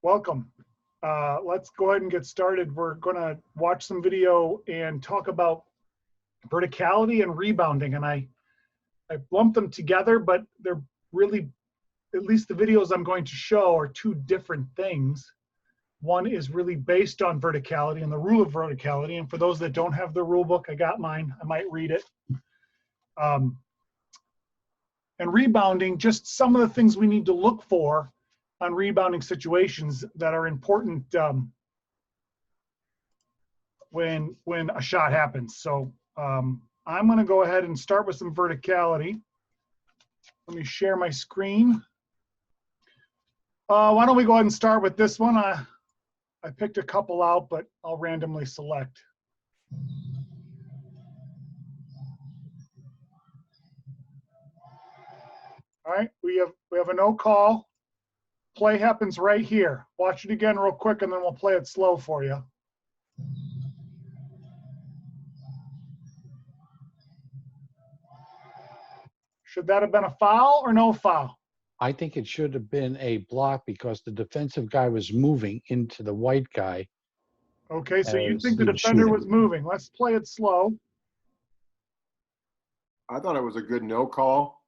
Welcome. Let's go ahead and get started. We're going to watch some video and talk about verticality and rebounding. And I lumped them together, but they're really, at least the videos I'm going to show are two different things. One is really based on verticality and the rule of verticality. And for those that don't have the rule book, I got mine. I might read it. And rebounding, just some of the things we need to look for on rebounding situations that are important when a shot happens. So I'm going to go ahead and start with some verticality. Let me share my screen. Why don't we go ahead and start with this one? I picked a couple out, but I'll randomly select. All right, we have a no call. Play happens right here. Watch it again real quick, and then we'll play it slow for you. Should that have been a foul or no foul? I think it should have been a block because the defensive guy was moving into the white guy. Okay, so you think the defender was moving. Let's play it slow. I thought it was a good no call.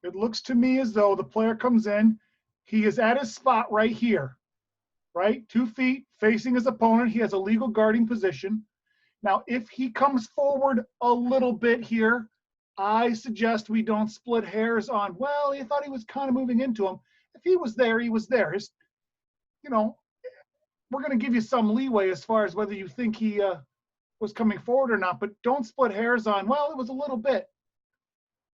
It looks to me as though the player comes in. He is at his spot right here, right? 2 feet facing his opponent. He has a legal guarding position. Now, if he comes forward a little bit here, I suggest we don't split hairs on, well, he thought he was kind of moving into him. If he was there, he was there. You know, we're going to give you some leeway as far as whether you think he was coming forward or not, but don't split hairs on, well, it was a little bit.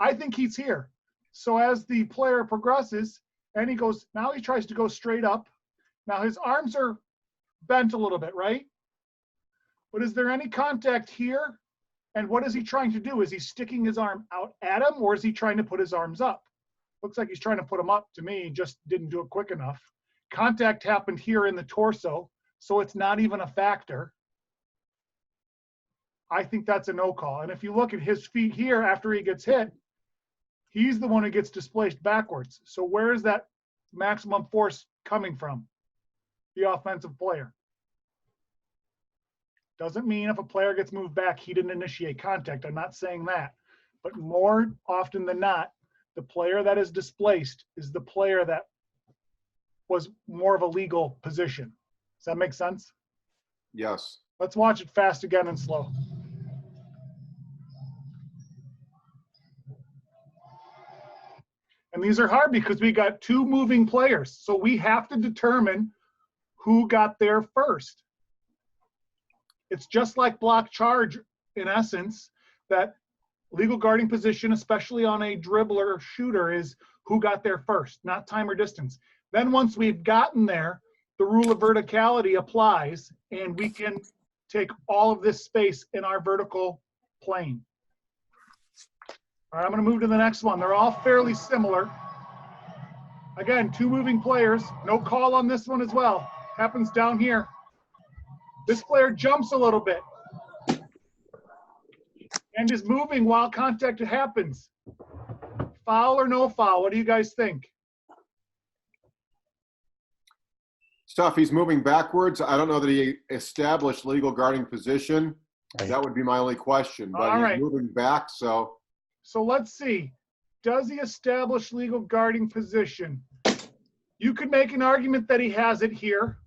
I think he's here. So as the player progresses and he goes, now he tries to go straight up. Now his arms are bent a little bit, right? But is there any contact here? And what is he trying to do? Is he sticking his arm out at him, or is he trying to put his arms up? Looks like he's trying to put them up to me, just didn't do it quick enough. Contact happened here in the torso, so it's not even a factor. I think that's a no call. And if you look at his feet here after he gets hit, he's the one who gets displaced backwards. So where is that maximum force coming from? The offensive player. Doesn't mean if a player gets moved back, he didn't initiate contact. I'm not saying that. But more often than not, the player that is displaced is the player that was more of a legal position. Does that make sense? Yes. Let's watch it fast again and slow. And these are hard because we got 2 moving players. So we have to determine who got there first. It's just like block charge in essence, that legal guarding position, especially on a dribbler or shooter, is who got there first, not time or distance. Then once we've gotten there, the rule of verticality applies and we can take all of this space in our vertical plane. All right, I'm going to move to the next one. They're all fairly similar. Again, 2 moving players. No call on this one as well. Happens down here. This player jumps a little bit and is moving while contact happens. Foul or no foul? What do you guys think? Stuff, he's moving backwards. I don't know that he established legal guarding position. Right. That would be my only question. But All he's right. moving back, so. So let's see. Does he establish legal guarding position? You could make an argument that he has it here.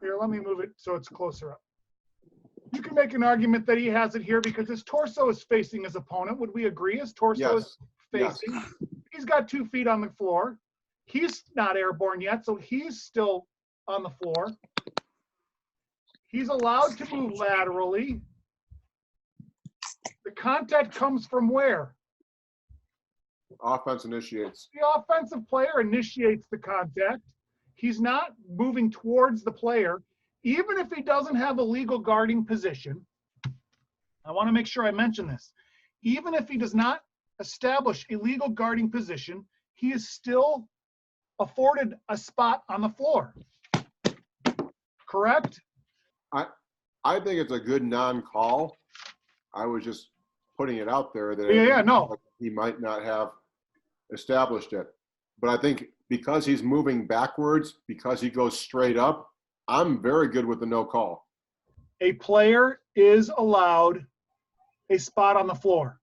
Here, let me move it so it's closer up. You can make an argument that he has it here because his torso is facing his opponent. Would we agree? His torso is facing. Yes. He's got 2 feet on the floor. He's not airborne yet, so he's still on the floor. He's allowed to move laterally. The contact comes from where? Offense initiates. The offensive player initiates the contact. He's not moving towards the player. Even if he doesn't have a legal guarding position, I want to make sure I mention this. Even if he does not establish a legal guarding position, he is still afforded a spot on the floor. Correct? I think it's a good non-call. I was just putting it out there that no. he might not have established it. but I think because he's moving backwards, because he goes straight up, I'm very good with the no call. A player is allowed a spot on the floor.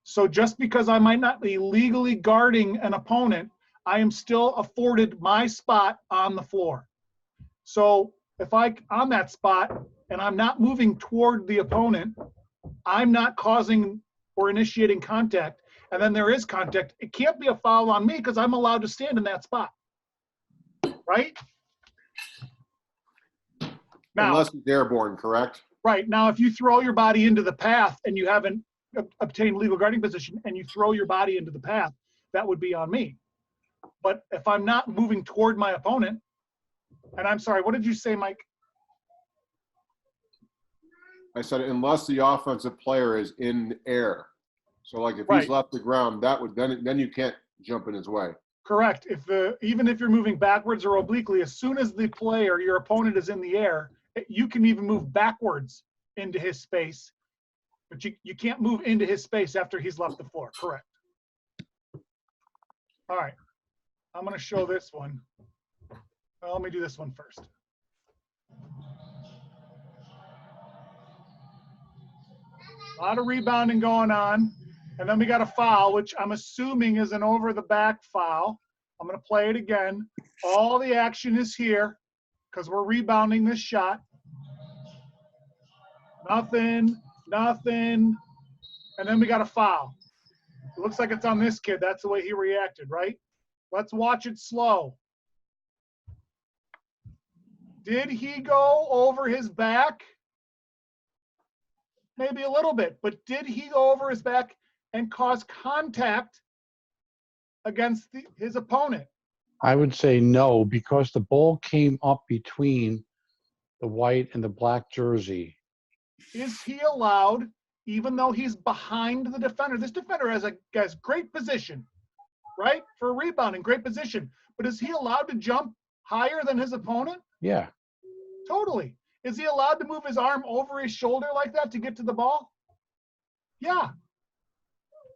So just because I might not be legally guarding an opponent, I am still afforded my spot on the floor. So if on that spot and I'm not moving toward the opponent, I'm not causing or initiating contact, and then there is contact, it can't be a foul on me because I'm allowed to stand in that spot, right? Now, Unless he's airborne, correct? right. Now, if you throw your body into the path and you haven't obtained legal guarding position and you throw your body into the path, that would be on me. But if I'm not moving toward my opponent, and I'm sorry, what did you say, Mike? I said unless the offensive player is in air. So like if Right. he's left the ground, that would then you can't jump in his way. Correct. Even if you're moving backwards or obliquely, as soon as the player, your opponent, is in the air, you can even move backwards into his space, but you can't move into his space after he's left the floor. Correct. All right. I'm going to show this one. Well, let me do this one first. A lot of rebounding going on. And then we got a foul, which I'm assuming is an over-the-back foul. I'm going to play it again. All the action is here because we're rebounding this shot. Nothing. And then we got a foul. It looks like it's on this kid. That's the way he reacted, right? Let's watch it slow. Did he go over his back? Maybe a little bit, but did he go over his back and cause contact against his opponent? I would say no, because the ball came up between the white and the black jersey. Is he allowed, even though he's behind the defender? This defender has great position, right? For rebounding, great position. But is he allowed to jump higher than his opponent? Yeah. Totally. Is he allowed to move his arm over his shoulder like that to get to the ball? Yeah.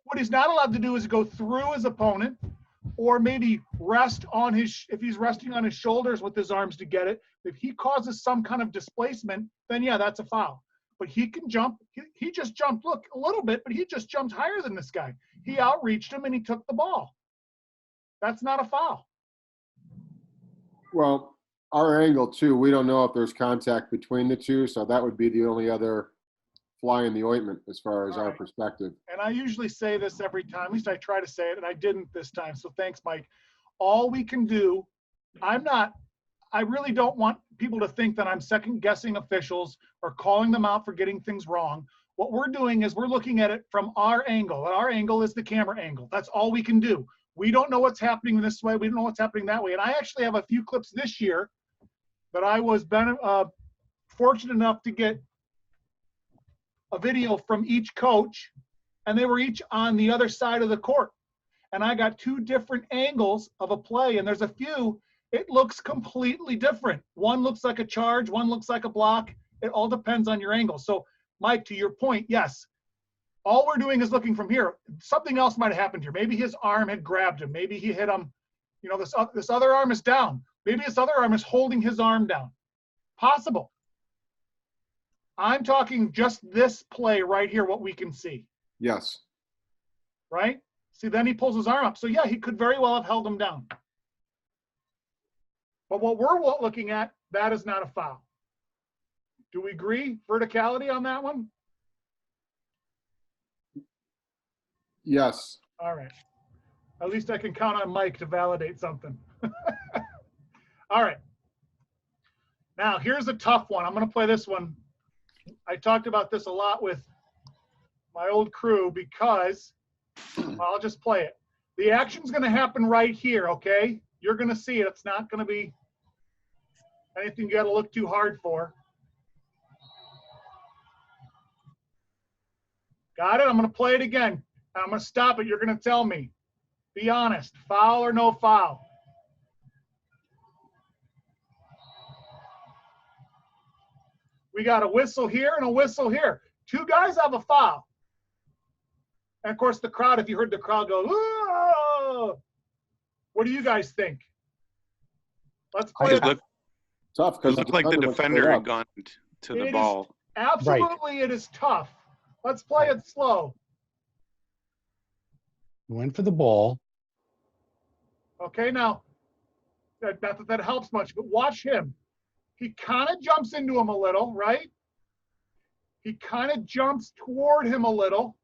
What he's not allowed to do is go through his opponent, or maybe rest on if he's resting on his shoulders with his arms to get it. If he causes some kind of displacement, then yeah, that's a foul. But he can jump. He just jumped, look, a little bit, but he just jumped higher than this guy. He outreached him and he took the ball. That's not a foul. Well, our angle too, we don't know if there's contact between the two, so that would be the only other fly in the ointment as far as our perspective. And I usually say this every time, at least I try to say it, and I didn't this time, so thanks, Mike. All we can do, I really don't want people to think that I'm second guessing officials or calling them out for getting things wrong. What we're doing is we're looking at it from our angle, and our angle is the camera angle. That's all we can do. We don't know what's happening this way. We don't know what's happening that way. And I actually have a few clips this year that I was fortunate enough to get a video from each coach, and they were each on the other side of the court. And I got two different angles of a play, and there's a few, it looks completely different. One looks like a charge, one looks like a block. It all depends on your angle. So, Mike, to your point, yes, all we're doing is looking from here. Something else might have happened here. Maybe his arm had grabbed him. Maybe he hit him. You know, this other arm is down. Maybe his other arm is holding his arm down. Possible. I'm talking just this play right here, what we can see. Yes. Right? See, then he pulls his arm up. So, yeah, he could very well have held him down. But what we're looking at, that is not a foul. Do we agree? Verticality on that one? Yes. All right. At least I can count on Mike to validate something. All right. Now, here's a tough one. I'm going to play this one. I talked about this a lot with my old crew because I'll just play it. The action's going to happen right here, okay? You're going to see it. It's not going to be anything you got to look too hard for. Got it? I'm going to play it again. I'm going to stop it. You're going to tell me. Be honest. Foul or no foul? We got a whistle here and a whistle here. Two guys have a foul. And, of course, the crowd, if you heard the crowd go, "Whoa!" What do you guys think? Let's I- play It it. looked, Tough it because looked like the went straight defender up. had gone to the It is- ball. Absolutely, it is tough. Let's play it slow. Went for the ball. Okay, now, not that that helps much, but watch him. He kind of jumps into him a little, right? He kind of jumps toward him a little.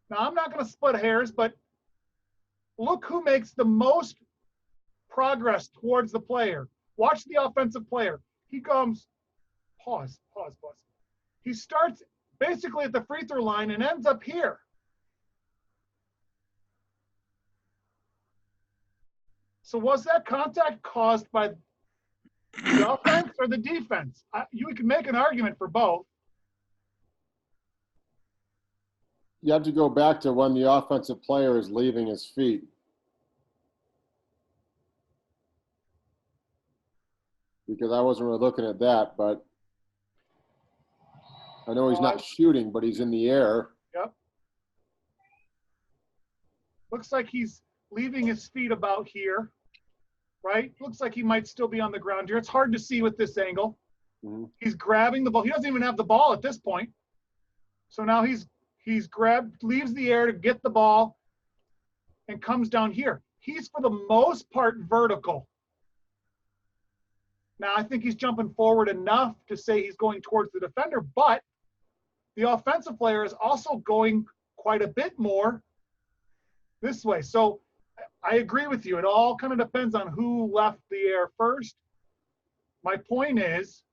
Now, I'm not going to split hairs, but look who makes the most progress towards the player. Watch the offensive player. He comes, pause. He starts basically at the free throw line and ends up here. So was that contact caused by the offense or the defense? You can make an argument for both. You have to go back to when the offensive player is leaving his feet. Because I wasn't really looking at that, but I know he's not shooting, but he's in the air. Yep. Looks like he's leaving his feet about here, right? Looks like he might still be on the ground here. It's hard to see with this angle. Mhm. He's grabbing the ball. He doesn't even have the ball at this point. So now he's grabbed, leaves the air to get the ball and comes down here. He's for the most part vertical. Now I think he's jumping forward enough to say he's going towards the defender, but the offensive player is also going quite a bit more this way. So I agree with you. It all kind of depends on who left the air first. My point is,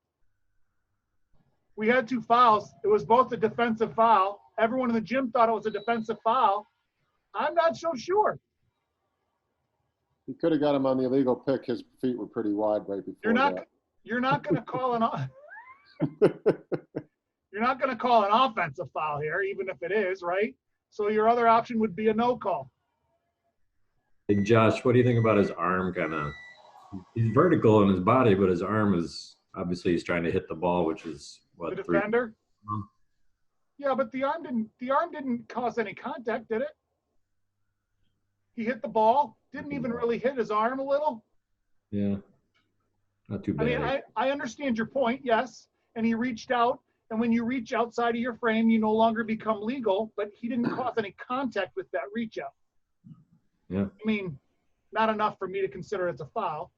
we had 2 fouls. It was both a defensive foul. Everyone in the gym thought it was a defensive foul. I'm not so sure. He could have got him on the illegal pick. His feet were pretty wide right before You're not going to call that. you're not going to call an offensive foul here, even if it is, right? So your other option would be a no call. Hey, Josh, what do you think about his arm kind of? He's vertical in his body, but his arm is obviously he's trying to hit the ball, which is what The defender? Yeah, but the arm didn't cause any contact, did it? He hit the ball, didn't even really hit his arm a little. Yeah, not too I bad. mean, I understand your point, yes. And he reached out, and when you reach outside of your frame, you no longer become legal, but he didn't cause any contact with that reach out. Yeah. I mean, not enough for me to consider it a foul.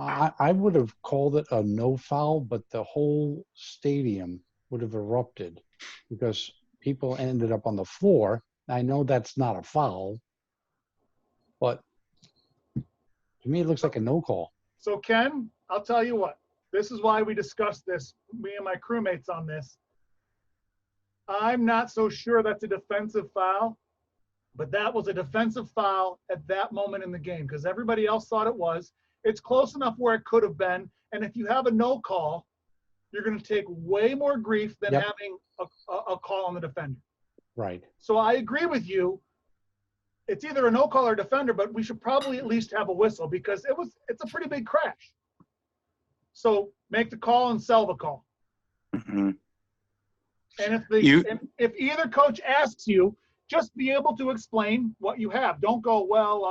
I would have called it a no foul, but the whole stadium would have erupted because people ended up on the floor. I know that's not a foul, but to me, it looks like a no call. So Ken, I'll tell you what, this is why we discussed this, me and my crewmates on this. I'm not so sure that's a defensive foul, but that was a defensive foul at that moment in the game because everybody else thought it was. It's close enough where it could have been. And if you have a no call, you're going to take way more grief than Yep. having a call on the defender. Right. So I agree with you. It's either a no call or defender, but we should probably at least have a whistle because it's a pretty big crash. So make the call and sell the call. Mhm. And if either coach asks you, just be able to explain what you have. Don't go, well,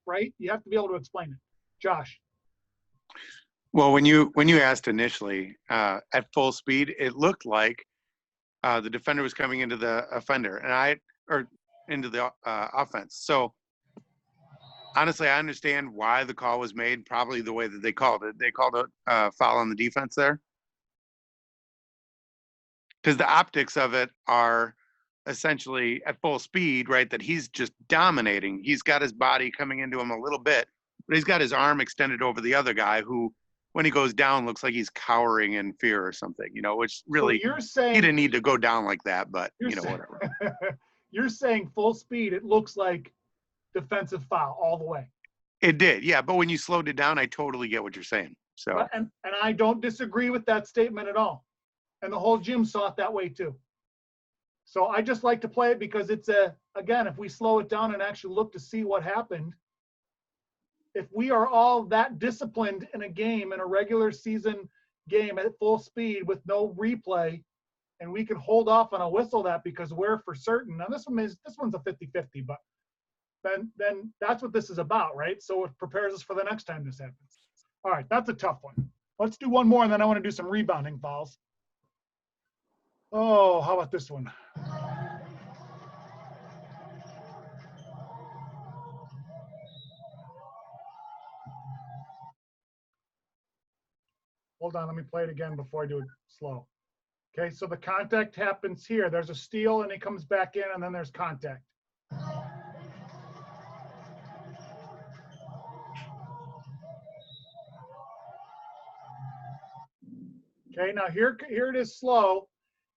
right? You have to be able to explain it. Josh. Well, when you asked initially at full speed, it looked like the defender was coming into the offender or into the offense. So honestly, I understand why the call was made. Probably the way that they called it. They called a foul on the defense there because the optics of it are essentially at full speed, right? That he's just dominating. He's got his body coming into him a little bit, but he's got his arm extended over the other guy who, when he goes down, looks like he's cowering in fear or something, which really, so you're saying, he didn't need to go down like that, but, saying, whatever. You're saying full speed, it looks like defensive foul all the way. It did, yeah. But when you slowed it down, I totally get what you're saying. So, And I don't disagree with that statement at all. And the whole gym saw it that way too. So I just like to play it because it's again, if we slow it down and actually look to see what happened, if we are all that disciplined in a game, in a regular season game at full speed with no replay, and we can hold off on a whistle that because we're for certain. Now this one's a 50-50, but then that's what this is about, right? So it prepares us for the next time this happens. All right, that's a tough one. Let's do one more, and then I want to do some rebounding fouls. Oh, how about this one? Hold on, let me play it again before I do it slow. Okay, so the contact happens here. There's a steal, and he comes back in, and then there's contact. Okay, now here it is slow.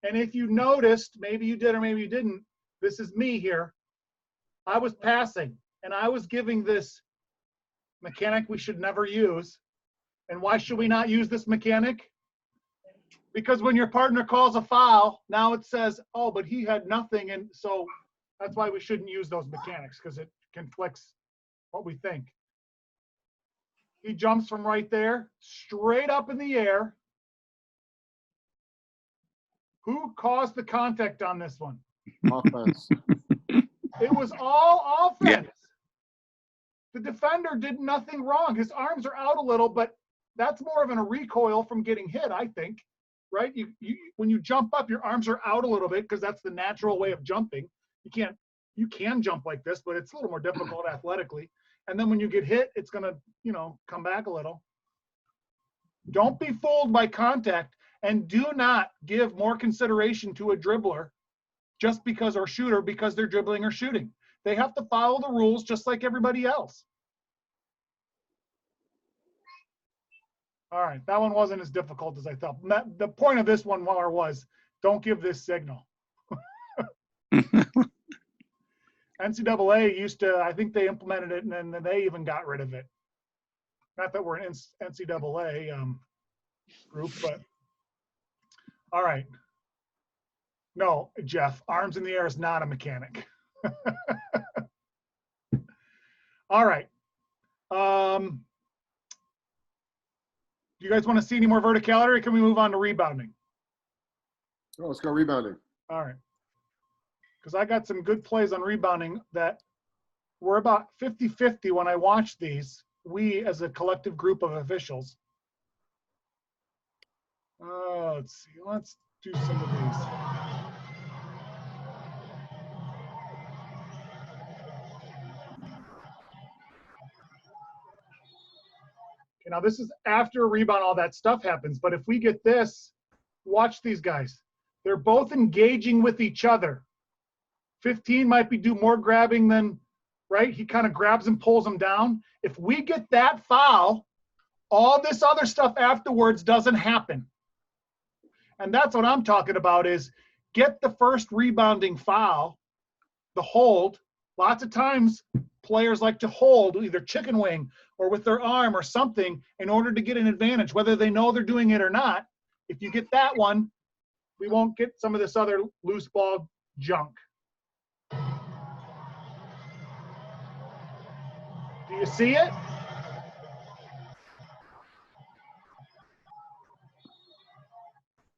And if you noticed, maybe you did or maybe you didn't, this is me here. I was passing, and I was giving this mechanic we should never use. And why should we not use this mechanic? Because when your partner calls a foul, now it says, oh, but he had nothing. And so that's why we shouldn't use those mechanics, because it conflicts what we think. He jumps from right there, straight up in the air. Who caused the contact on this one? Offense. It was all offense. Yeah. The defender did nothing wrong. His arms are out a little, but that's more of a recoil from getting hit, I think, right? When you jump up, your arms are out a little bit because that's the natural way of jumping. You can jump like this, but it's a little more difficult athletically. And then when you get hit, it's going to, come back a little. Don't be fooled by contact, and do not give more consideration to a dribbler just because, or shooter, because they're dribbling or shooting. They have to follow the rules just like everybody else. All right, that one wasn't as difficult as I thought. The point of this one was, don't give this signal. NCAA used to, I think they implemented it, and then they even got rid of it. Not that we're an NCAA group, but all right. No, Jeff, arms in the air is not a mechanic. All right. Do you guys want to see any more verticality, or can we move on to rebounding? Oh, let's go rebounding. All right. Because I got some good plays on rebounding that were about 50-50 when I watched these, we as a collective group of officials. Let's see. Let's do some of these. Okay, now this is after a rebound, all that stuff happens. But if we get this, watch these guys. They're both engaging with each other. 15 might do more grabbing than, right? He kind of grabs and pulls them down. If we get that foul, all this other stuff afterwards doesn't happen. And that's what I'm talking about, is get the first rebounding foul, the hold. Lots of times players like to hold either chicken wing or with their arm or something in order to get an advantage, whether they know they're doing it or not. If you get that one, we won't get some of this other loose ball junk. Do you see it?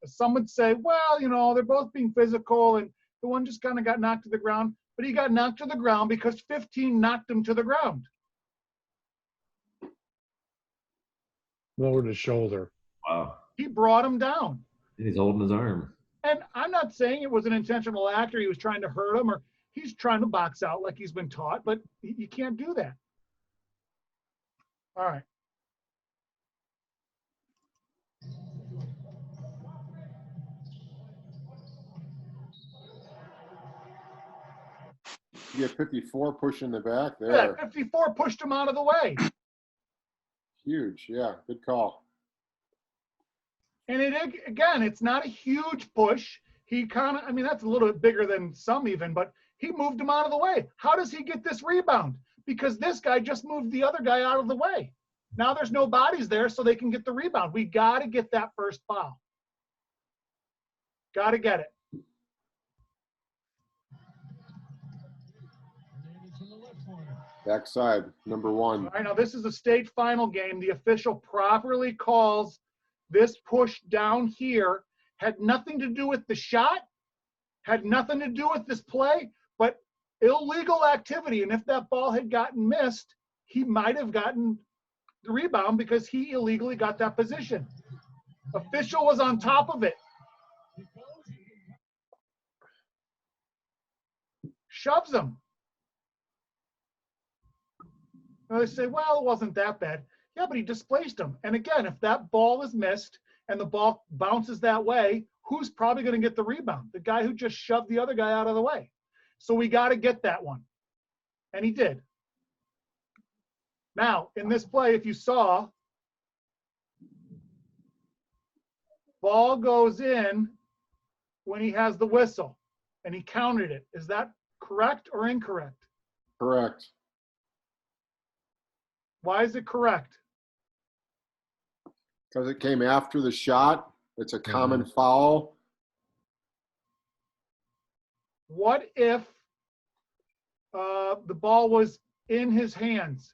Some would say, well, they're both being physical, and the one just kind of got knocked to the ground, but he got knocked to the ground because 15 knocked him to the ground. Lowered his shoulder. Wow. He brought him down. He's holding his arm. And I'm not saying it was an intentional act or he was trying to hurt him or he's trying to box out like he's been taught, but you can't do that. All right. You get 54 pushing the back there. Yeah, 54 pushed him out of the way. Huge. Yeah, good call. And again, it's not a huge push. He kind of, that's a little bit bigger than some even, but he moved him out of the way. How does he get this rebound? Because this guy just moved the other guy out of the way. Now there's no bodies there, so they can get the rebound. We got to get that first foul. Got to get it. Backside, number one. All right, now this is a state final game. The official properly calls this push down here. Had nothing to do with the shot, had nothing to do with this play, but illegal activity. And if that ball had gotten missed, he might have gotten the rebound because he illegally got that position. Official was on top of it. Shoves him. Now they say, well, it wasn't that bad. Yeah, but he displaced him. And again, if that ball is missed and the ball bounces that way, who's probably going to get the rebound? The guy who just shoved the other guy out of the way. So we got to get that one. And he did. Now, in this play, if you saw, ball goes in when he has the whistle, and he counted it. Is that correct or incorrect? Correct. Why is it correct? Because it came after the shot. It's a common foul. What if the ball was in his hands?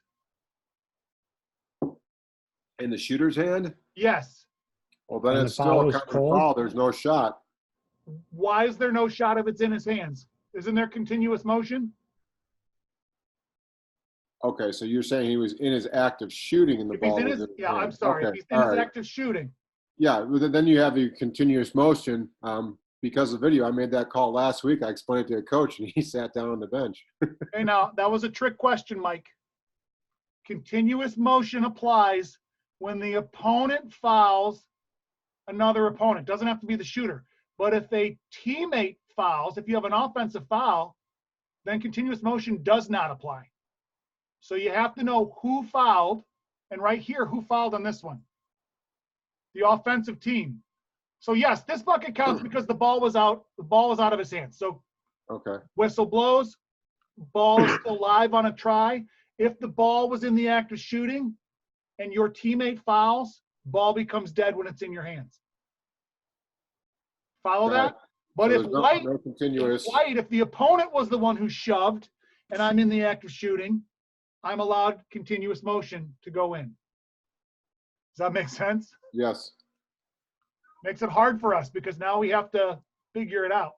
In the shooter's hand? Yes. Well, then And it's the still foul a was common called? foul. There's no shot. Why is there no shot if it's in his hands? Isn't there continuous motion? Okay, so you're saying he was in his act of shooting and the If he's ball in was his, in his yeah, I'm hand. sorry. Okay, If he's in all his right. act of shooting. Yeah, but then you have the continuous motion. Because of video, I made that call last week. I explained it to a coach, and he sat down on the bench. Okay, now that was a trick question, Mike. Continuous motion applies when the opponent fouls another opponent. Doesn't have to be the shooter. But if a teammate fouls, if you have an offensive foul, then continuous motion does not apply. So you have to know who fouled, and right here, who fouled on this one? The offensive team. So yes, this bucket counts because the ball was out. The ball was out of his hands. So Okay. whistle blows, ball is still live on a try. If the ball was in the act of shooting and your teammate fouls, ball becomes dead when it's in your hands. Follow Got that? it. But So if there's white, no continuous. if the opponent was the one who shoved and I'm in the act of shooting, I'm allowed continuous motion to go in. Does that make sense? Yes. Makes it hard for us because now we have to figure it out.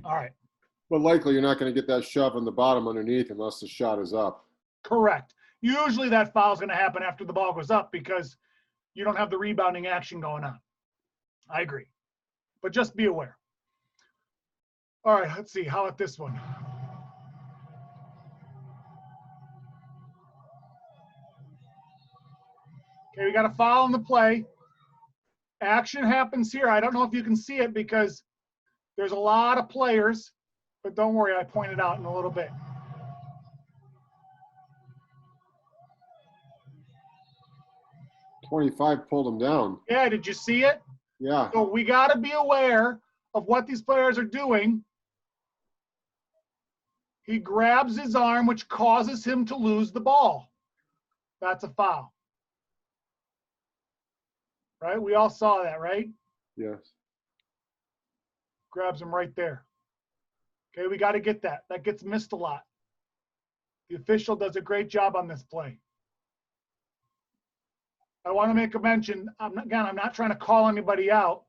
All right, But likely you're not going to get that shove on the bottom underneath unless the shot is up. correct. Usually that foul is going to happen after the ball goes up because you don't have the rebounding action going on. I agree. But just be aware. All right, let's see. How about this one? Okay, we got a foul in the play. Action happens here. I don't know if you can see it because there's a lot of players, but don't worry, I pointed out in a little bit. .25 pulled him down. Yeah, did you see it? Yeah. So we got to be aware of what these players are doing. He grabs his arm, which causes him to lose the ball. That's a foul. Right? We all saw that, right? Yes. Grabs him right there. Okay, we got to get that. That gets missed a lot. The official does a great job on this play. I want to make a mention. I'm not trying to call anybody out.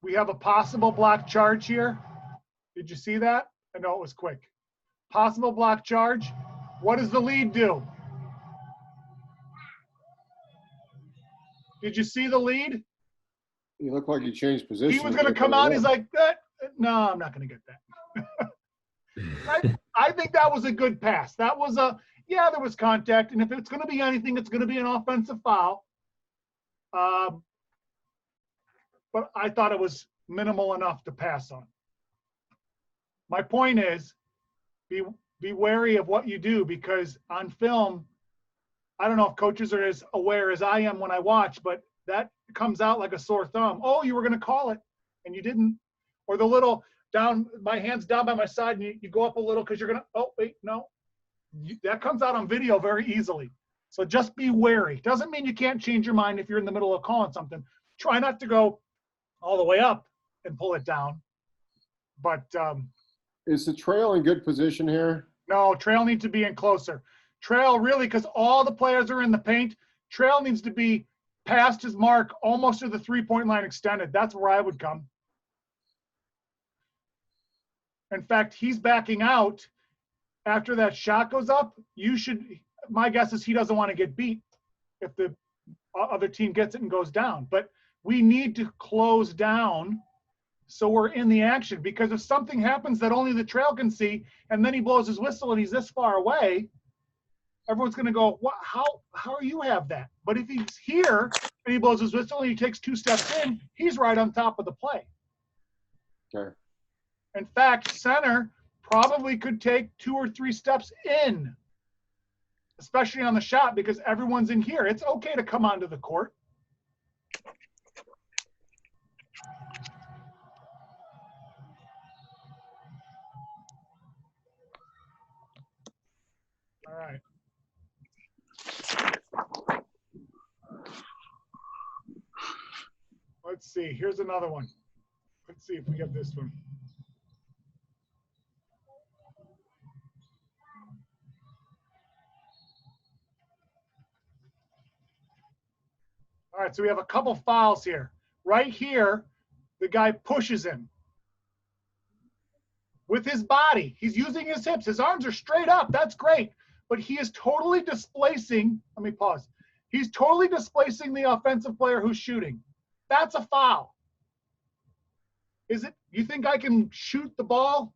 We have a possible block charge here. Did you see that? I know it was quick. Possible block charge. What does the lead do? Did you see the lead? He looked like he changed position. He was going to come out. He's like, no, I'm not going to get that. I think that was a good pass. That was there was contact. And if it's going to be anything, it's going to be an offensive foul. But I thought it was minimal enough to pass on. My point is, be wary of what you do because on film, I don't know if coaches are as aware as I am when I watch, but that comes out like a sore thumb. Oh, you were going to call it and you didn't. Or the little down, my hand's down by my side and you go up a little because you're going to, oh, wait, no. That comes out on video very easily. So just be wary. Doesn't mean you can't change your mind if you're in the middle of calling something. Try not to go all the way up and pull it down. But is the trail in good position here? no, trail needs to be in closer. Trail really, because all the players are in the paint, trail needs to be past his mark almost to the three-point line extended. That's where I would come. In fact, he's backing out. After that shot goes up, my guess is he doesn't want to get beat if the other team gets it and goes down. But we need to close down so we're in the action, because if something happens that only the trail can see, and then he blows his whistle and he's this far away, everyone's going to go, "What? How are you have that?" But if he's here and he blows his whistle and he takes 2 steps in, he's right on top of the play. Okay. In fact, center probably could take 2 or 3 steps in, especially on the shot, because everyone's in here. It's okay to come onto the court. All right. Let's see. Here's another one. Let's see if we get this one. All right, so we have a couple fouls here. Right here, the guy pushes him with his body. He's using his hips. His arms are straight up. That's great. But he is totally displacing, let me pause. He's totally displacing the offensive player who's shooting. That's a foul. Is it? You think I can shoot the ball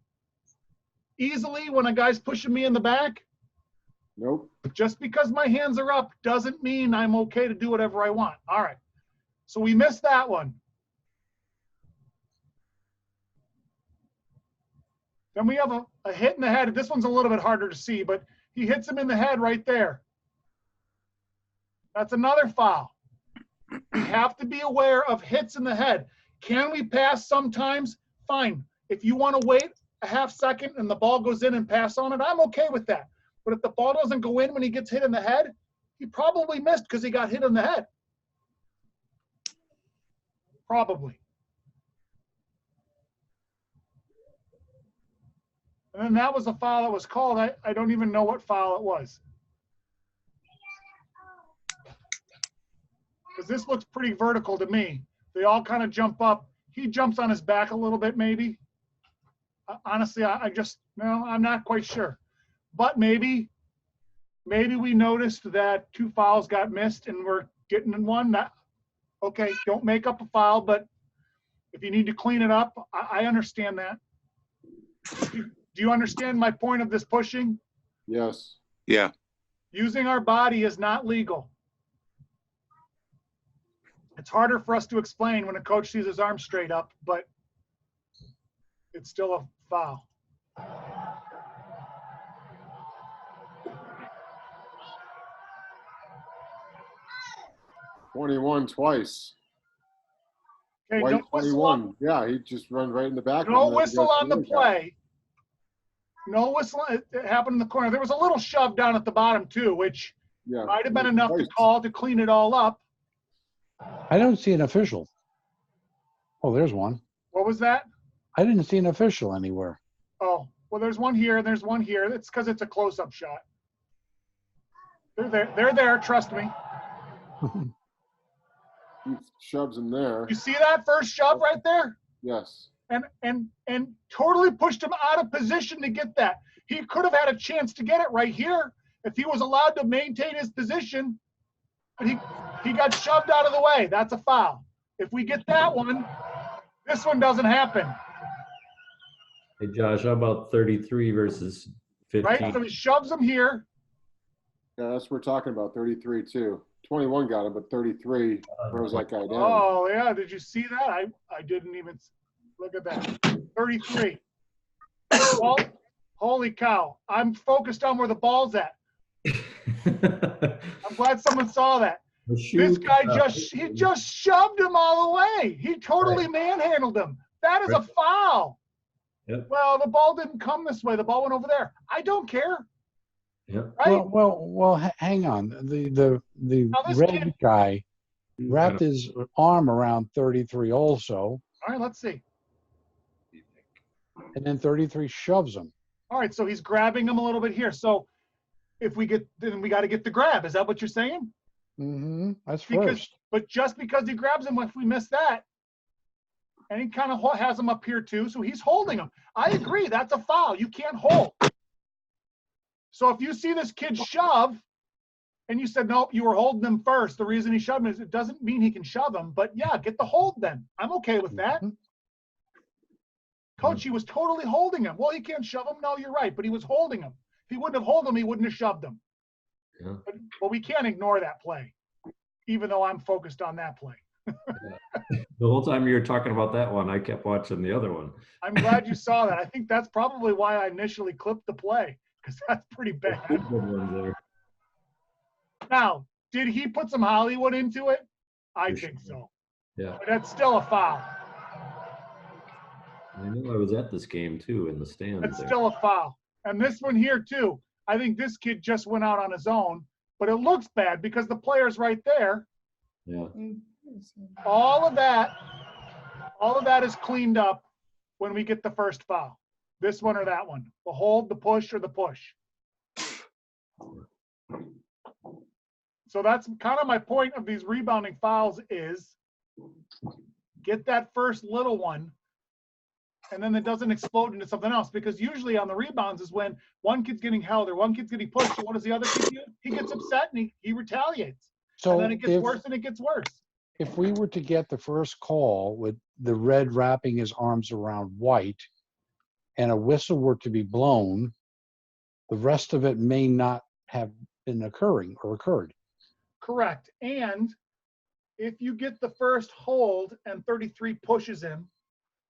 easily when a guy's pushing me in the back? Nope. Just because my hands are up doesn't mean I'm okay to do whatever I want. All right. So we missed that one. Then we have a hit in the head. This one's a little bit harder to see, but he hits him in the head right there. That's another foul. We have to be aware of hits in the head. Can we pass sometimes? Fine. If you want to wait a half second and the ball goes in and pass on it, I'm okay with that. But if the ball doesn't go in when he gets hit in the head, he probably missed because he got hit in the head. Probably. And then that was a foul that was called. I don't even know what foul it was. Because this looks pretty vertical to me. They all kind of jump up. He jumps on his back a little bit, maybe. Honestly, I'm not quite sure. But maybe we noticed that 2 fouls got missed and we're getting in one. Okay, don't make up a foul, but if you need to clean it up, I understand that. Do you understand my point of this pushing? Yes. Yeah. Using our body is not legal. It's harder for us to explain when a coach sees his arm straight up, but it's still a foul. "21 twice. Okay, White no whistle 21. Yeah, he just runs right in the back. No whistle on the play. No whistle. It happened in the corner. There was a little shove down at the bottom too, which Yeah. might have been enough to Twice. call to clean it all up. I don't see an official. Oh, there's one. What was that? I didn't see an official anywhere. Oh, well, there's one here and there's one here. It's because it's a close-up shot. They're there. They're there. Trust me. He shoves him there. You see that first shove right there? Yes. And totally pushed him out of position to get that. He could have had a chance to get it right here if he was allowed to maintain his position. But he got shoved out of the way. That's a foul. If we get that one, this one doesn't happen. Hey, Josh, how about 33 versus 15? Right? So he shoves him here. Yeah, that's what we're talking about. 33 too. 21 got him, but 33 throws that guy down. Oh, yeah. Did you see that? I didn't even look at that. 33. Well, holy cow. I'm focused on where the ball's at. I'm glad someone saw that. This guy just shoved him all the way. He totally manhandled him. That is a foul. Yep. Well, the ball didn't come this way. The ball went over there. I don't care. Yep. Right? Well, hang on. The this red kid- guy wrapped his arm around 33 also, All right, let's see. and then 33 shoves him. All right, so he's grabbing him a little bit here. So if we get, then we got to get the grab. Is that what you're saying? Mm-hmm. That's Because, first. but just because he grabs him, if we miss that, And he kind of has him up here too, so he's holding him. I agree, that's a foul. You can't hold. So if you see this kid shove, and you said, nope, you were holding him first. The reason he shoved him is it doesn't mean he can shove him, but yeah, get the hold then. I'm okay with that. Coach, he was totally holding him. Well, he can't shove him. No, you're right, but he was holding him. If he wouldn't have held him, he wouldn't have shoved him. Yeah. But we can't ignore that play, even though I'm focused on that play. The whole time you were talking about that one, I kept watching the other one. I'm glad you saw that. I think that's probably why I initially clipped the play, because that's pretty bad. Good ones there. Now, did he put some Hollywood into it? I For think sure. so. Yeah. But that's still a foul. I know I was at this game too in the stands. It's there. still a foul. And this one here too, I think this kid just went out on his own, but it looks bad because the player's right there. Yeah. All of that is cleaned up when we get the first foul. This one or that one. The hold, the push, or the push. So that's kind of my point of these rebounding fouls is get that first little one, and then it doesn't explode into something else. Because usually on the rebounds is when one kid's getting held or one kid's getting pushed. So what does the other kid do? He gets upset and he retaliates. So And then it gets worse and it gets worse. if we were to get the first call with the red wrapping his arms around white and a whistle were to be blown, the rest of it may not have been occurring or occurred. Correct. And if you get the first hold and 33 pushes him,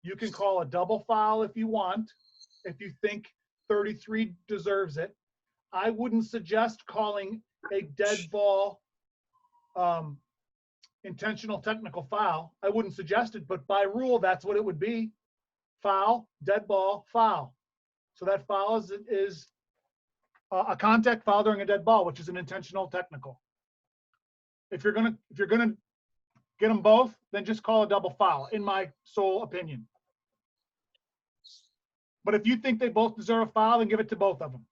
you can call a double foul if you want, if you think 33 deserves it. I wouldn't suggest calling a dead ball intentional technical foul. I wouldn't suggest it, but by rule, that's what it would be. Foul, dead ball, foul. So that foul is a contact foul during a dead ball, which is an intentional technical. If you're gonna get them both, then just call a double foul, in my sole opinion. But if you think they both deserve a foul, then give it to both of them.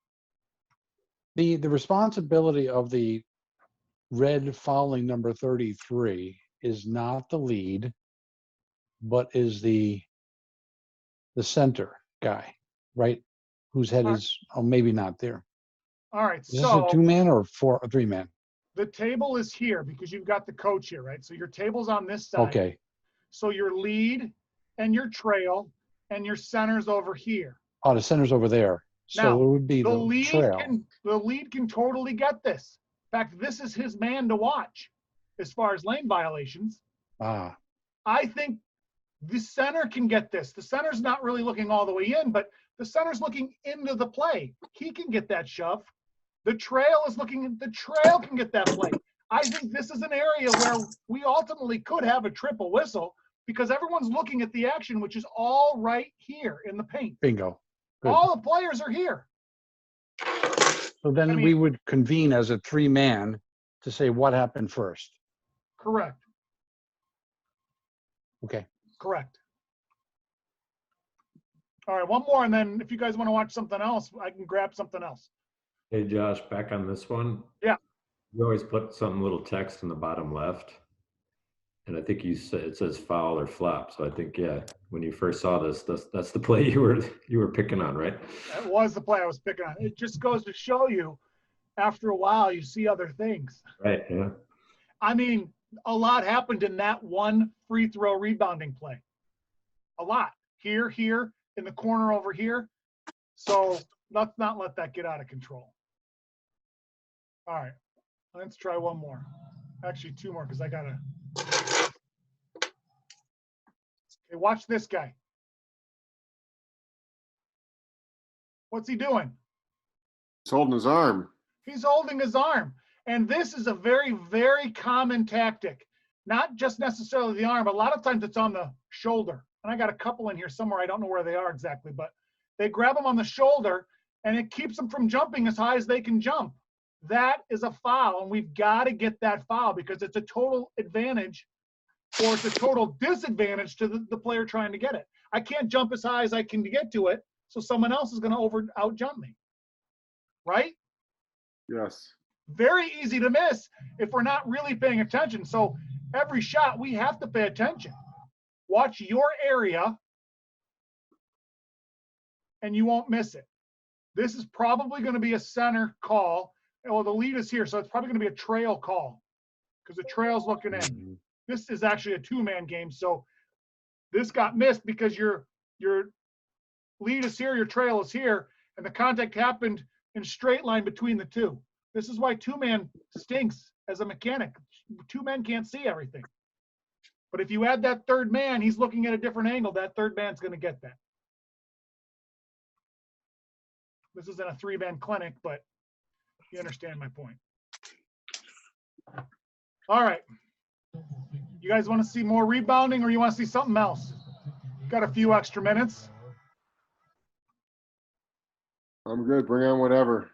The responsibility of the red fouling number 33 is not the lead, but is the center guy, right? Whose head is maybe not there. All right, Is this so a 2-man or a 3-man? the table is here because you've got the coach here, right? So your table's on this side. Okay. So your lead and your trail and your center's over here. Oh, the center's over there. So Now, it would be The the lead trail. can totally get this. In fact, this is his man to watch as far as lane violations. Ah, I think the center can get this. The center's not really looking all the way in, but the center's looking into the play. He can get that shove. The trail can get that play. I think this is an area where we ultimately could have a triple whistle because everyone's looking at the action, which is all right here in the paint. bingo. Good. All the players are here. So then I mean- we would convene as a 3-man to say what happened first. Correct. Okay. Correct. All right, one more, and then if you guys want to watch something else, I can grab something else. Hey, Josh, back on this one. Yeah. You always put some little text in the bottom left. And I think you said it says foul or flop. So I think, yeah, when you first saw this, that's the play you were picking on, right? That was the play I was picking on. It just goes to show you, after a while, you see other things. Right, yeah. I mean, a lot happened in that one free throw rebounding play. A lot. Here, in the corner over here. So let's not let that get out of control. All right, let's try one more. Actually, two more because I got to. Okay, watch this guy. What's he doing? He's holding his arm. He's holding his arm. And this is a very, very common tactic. Not just necessarily the arm, but a lot of times it's on the shoulder. And I got a couple in here somewhere. I don't know where they are exactly, but they grab them on the shoulder and it keeps them from jumping as high as they can jump. That is a foul, and we've got to get that foul because it's a total advantage or it's a total disadvantage to the player trying to get it. I can't jump as high as I can to get to it, so someone else is going to out jump me. Right? Yes. Very easy to miss if we're not really paying attention. So every shot, we have to pay attention. watch your area, and you won't miss it. This is probably going to be a center call. Well, the lead is here, so it's probably going to be a trail call because the trail's looking in. This is actually a two-man game, so this got missed because your lead is here, your trail is here, and the contact happened in straight line between the two. This is why two-man stinks as a mechanic. Two men can't see everything. But if you add that third man, he's looking at a different angle. That third man's going to get that. This isn't a three-man clinic, but you understand my point. All right. You guys want to see more rebounding or you want to see something else? Got a few extra minutes. I'm good. Bring on whatever.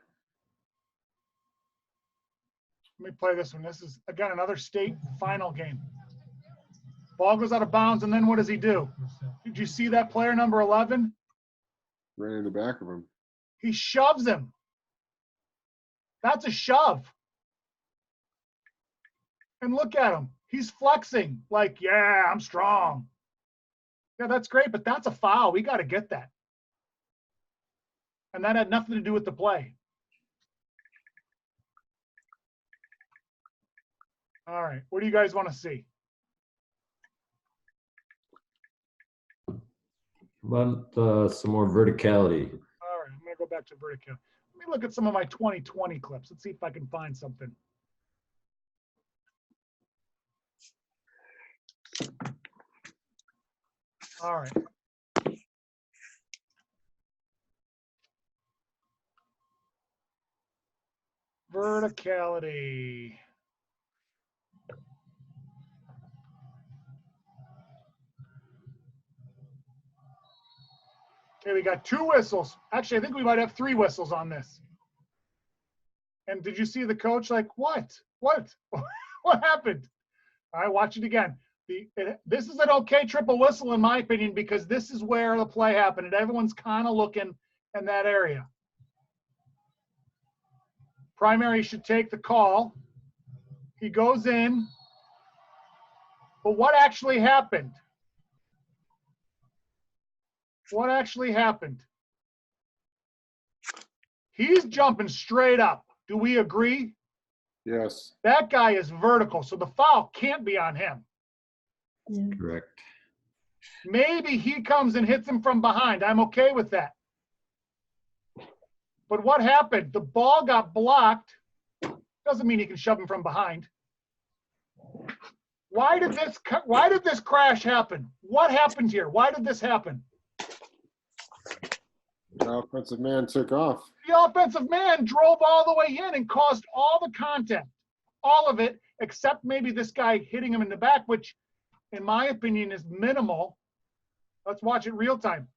Let me play this one. This is, again, another state final game. Ball goes out of bounds, and then what does he do? Did you see that player number 11? Ran in the back of him. He shoves him. That's a shove. And look at him. He's flexing like, yeah, I'm strong. Yeah, that's great, but that's a foul. We got to get that. And that had nothing to do with the play. All right, what do you guys want to see? Want some more verticality. All right, I'm going to go back to vertical. Let me look at some of my 2020 clips. Let's see if I can find something. All right. Verticality. Okay, we got 2 whistles. Actually, I think we might have 3 whistles on this. And did you see the coach like, what? What? What happened? All right, watch it again. This is an okay triple whistle in my opinion because this is where the play happened and everyone's kind of looking in that area. Primary should take the call. He goes in. But what actually happened? What actually happened? He's jumping straight up. Do we agree? Yes. That guy is vertical, so the foul can't be on him. Correct. Maybe he comes and hits him from behind. I'm okay with that. But what happened? The ball got blocked. Doesn't mean he can shove him from behind. Why did this crash happen? What happened here? Why did this happen? The offensive man took off. The offensive man drove all the way in and caused all the contact, all of it, except maybe this guy hitting him in the back, which in my opinion is minimal. Let's watch it real time.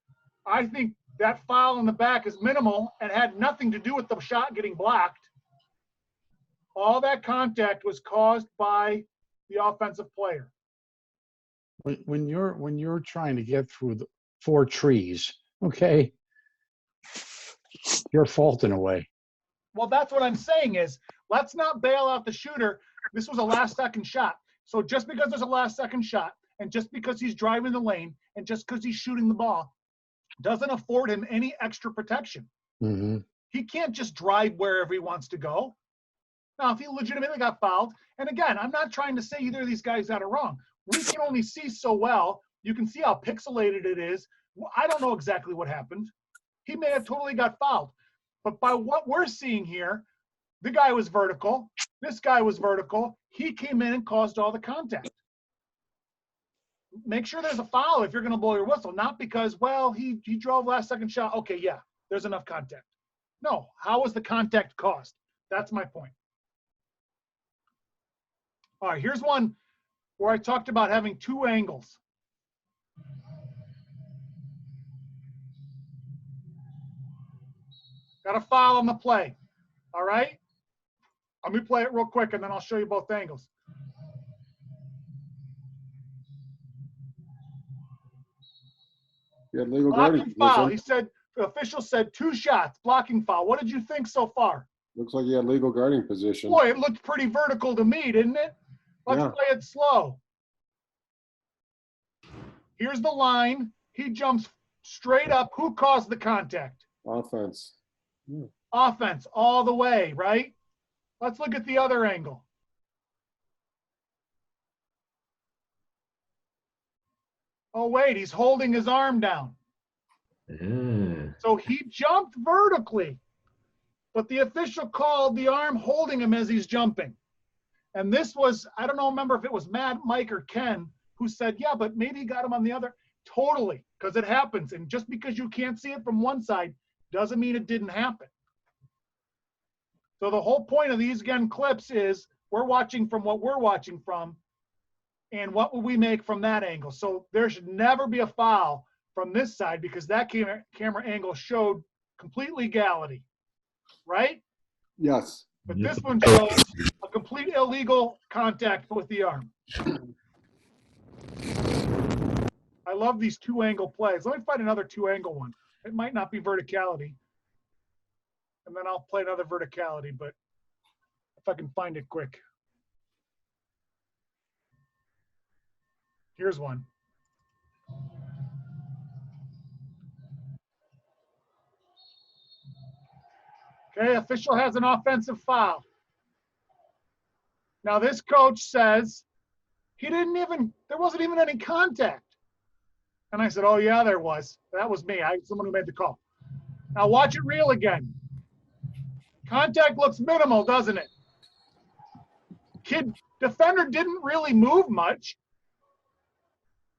I think that foul in the back is minimal and had nothing to do with the shot getting blocked. All that contact was caused by the offensive player. When you're trying to get through the 4 trees, okay, you're faulting away. Well, that's what I'm saying is let's not bail out the shooter. This was a last-second shot. So just because there's a last-second shot and just because he's driving the lane and just because he's shooting the ball doesn't afford him any extra protection. Mm-hmm. He can't just drive wherever he wants to go. Now, if he legitimately got fouled, and again, I'm not trying to say either of these guys got it wrong. We can only see so well. You can see how pixelated it is. I don't know exactly what happened. He may have totally got fouled. But by what we're seeing here, the guy was vertical. This guy was vertical. He came in and caused all the contact. Make sure there's a foul if you're going to blow your whistle, not because, well, he drove last second shot. Okay, yeah, there's enough contact. No, how was the contact caused? That's my point. All right, here's one where I talked about having 2 angles. Got a foul on the play. All right? Let me play it real quick and then I'll show you both angles. He had legal Blocking guarding foul. position. He said, the official said 2 shots, blocking foul. What did you think so far? Looks like he had legal guarding position. Boy, it looked pretty vertical to me, didn't it? Let's Yeah. play it slow. Here's the line. He jumps straight up. Who caused the contact? Offense. Offense all the way, right? Let's look at the other angle. Oh, wait, he's holding his arm down. Yeah. So he jumped vertically, but the official called the arm holding him as he's jumping. And this was, I don't know, remember if it was Matt, Mike, or Ken who said, yeah, but maybe he got him on the other. Totally, because it happens. And just because you can't see it from one side doesn't mean it didn't happen. So the whole point of these, again, clips is we're watching from what we're watching from, and what will we make from that angle. So there should never be a foul from this side because that camera angle showed complete legality, right? Yes. But this one shows a complete illegal contact with the arm. I love these two-angle plays. Let me find another two-angle one. It might not be verticality. And then I'll play another verticality, but if I can find it quick. Here's one. Okay, official has an offensive foul. Now this coach says there wasn't even any contact. And I said, oh yeah, there was. That was me, someone who made the call. Now watch it reel again. Contact looks minimal, doesn't it? Defender didn't really move much.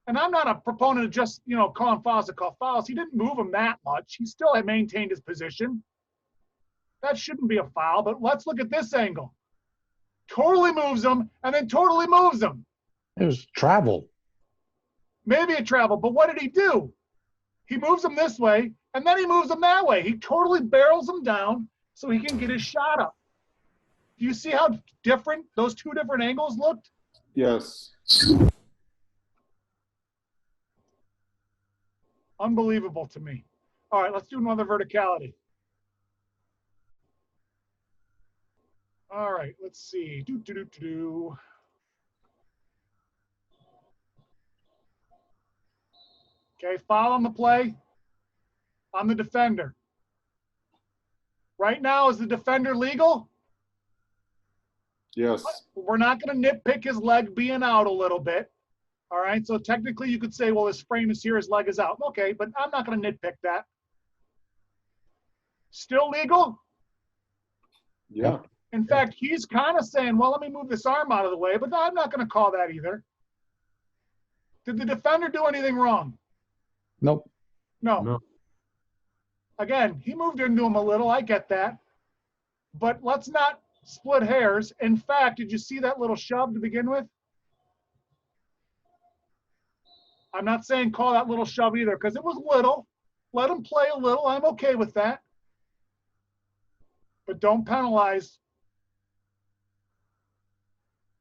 And I'm not a proponent of just, calling fouls to call fouls. He didn't move him that much. He still had maintained his position. That shouldn't be a foul, but let's look at this angle. Totally moves him and then totally moves him. It was travel. Maybe a travel, but what did he do? He moves him this way and then he moves him that way. He totally barrels him down so he can get his shot up. Do you see how different those two different angles looked? Yes. Unbelievable to me. All right, let's do another verticality. All right, let's see. Okay, foul on the play on the defender. Right now, is the defender legal? Yes. We're not going to nitpick his leg being out a little bit. All right, so technically you could say, well, his frame is here, his leg is out. Okay, but I'm not going to nitpick that. Still legal? Yeah. In fact, he's kind of saying, well, let me move this arm out of the way, but I'm not going to call that either. Did the defender do anything wrong? Nope. No. Again, he moved into him a little. I get that. But let's not split hairs. In fact, did you see that little shove to begin with? I'm not saying call that little shove either because it was little. Let him play a little. I'm okay with that. But don't penalize.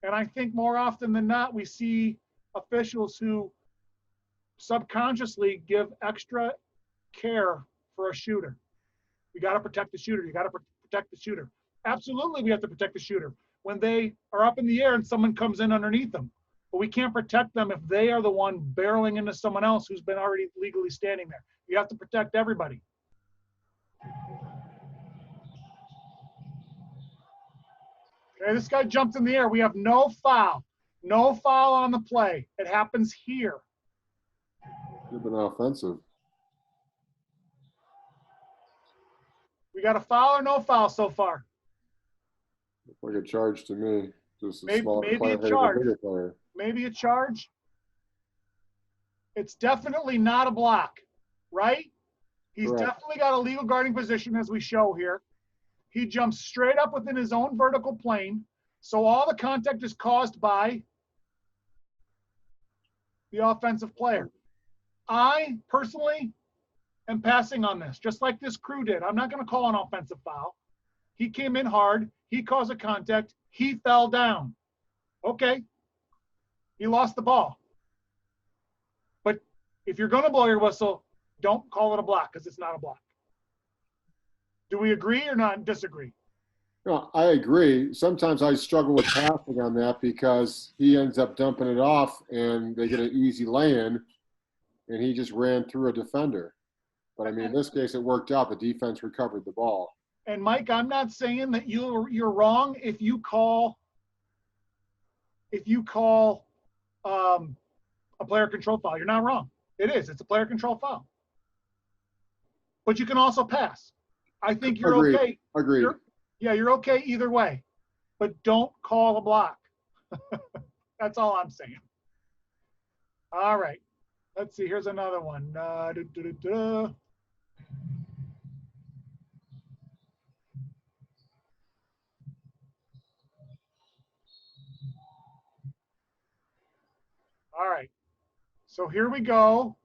And I think more often than not, we see officials who subconsciously give extra care for a shooter. You got to protect the shooter. You got to protect the shooter. Absolutely, we have to protect the shooter when they are up in the air and someone comes in underneath them. But we can't protect them if they are the one barreling into someone else who's been already legally standing there. You have to protect everybody. Okay, this guy jumped in the air. We have no foul. No foul on the play. It happens here. You've been offensive. We got a foul or no foul so far? Looks like a charge to me. Just a Maybe smaller a player hitting charge. a bigger player. Maybe a charge. It's definitely not a block, right? He's Correct. definitely got a legal guarding position as we show here. He jumps straight up within his own vertical plane. So all the contact is caused by the offensive player. I personally am passing on this, just like this crew did. I'm not going to call an offensive foul. He came in hard. He caused a contact. He fell down. Okay. He lost the ball. But if you're going to blow your whistle, don't call it a block because it's not a block. Do we agree or not disagree? No, I agree. Sometimes I struggle with passing on that because he ends up dumping it off and they get an easy lay-in. and he just ran through a defender. But I mean, in this case, it worked out. The defense recovered the ball. And Mike, I'm not saying that you're wrong if you call a player control foul. You're not wrong. It is. It's a player control foul. But you can also pass. I think you're Agreed. okay. Agreed. You're okay either way. But don't call a block. That's all I'm saying. All right. Let's see. Here's another one. All right. So here we go.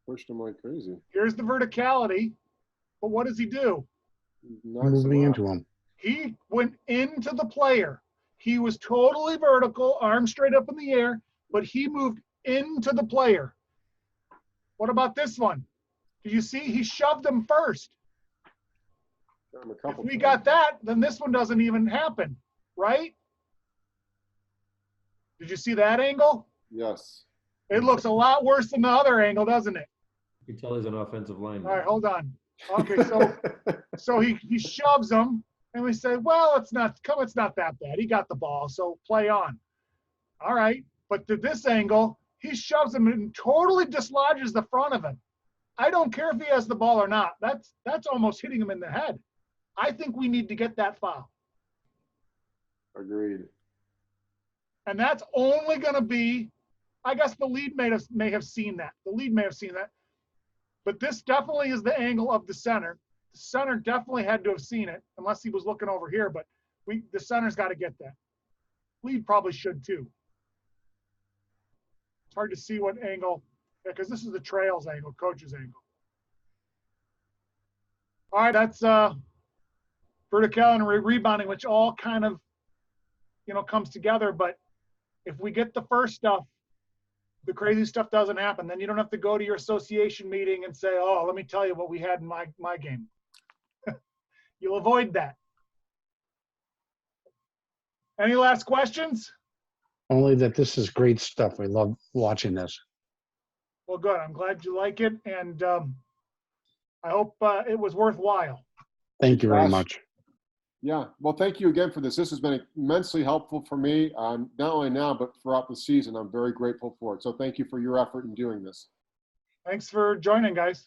Pushed him like crazy. Here's the verticality. But what does he do? Knocks him Moving off. into him. He went into the player. He was totally vertical, arms straight up in the air, but he moved into the player. What about this one? Did you see? He shoved him first. Got him a If couple we times. got that, then this one doesn't even happen, right? Did you see that angle? Yes. It looks a lot worse than the other angle, doesn't it? You can tell he's an offensive lineman. All right, hold on. Okay, so he shoves him, and we say, well, it's not that bad. He got the ball, so play on. All right, but to this angle, he shoves him and totally dislodges the front of him. I don't care if he has the ball or not. That's almost hitting him in the head. I think we need to get that foul. Agreed. And that's only going to be, I guess the lead may have seen that. The lead may have seen that. But this definitely is the angle of the center. The center definitely had to have seen it, unless he was looking over here. But the center's got to get that. Lead probably should too. It's hard to see what angle, because this is the trails angle, coach's angle. All right, that's verticality and rebounding, which all kind of, comes together. But if we get the first stuff, the crazy stuff doesn't happen. Then you don't have to go to your association meeting and say, oh, let me tell you what we had in my game. You'll avoid that. Any last questions? Only that this is great stuff. We love watching this. Well, good. I'm glad you like it. And I hope it was worthwhile. Thank you very Josh. much. Yeah. Well, thank you again for this. This has been immensely helpful for me, not only now, but throughout the season. I'm very grateful for it. So thank you for your effort in doing this. Thanks for joining, guys.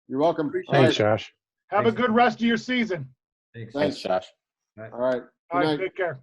You're welcome. All Thanks, right. Josh. Have a good rest of your season. Thanks. Thanks. Josh. All right. All Good right, night. take care.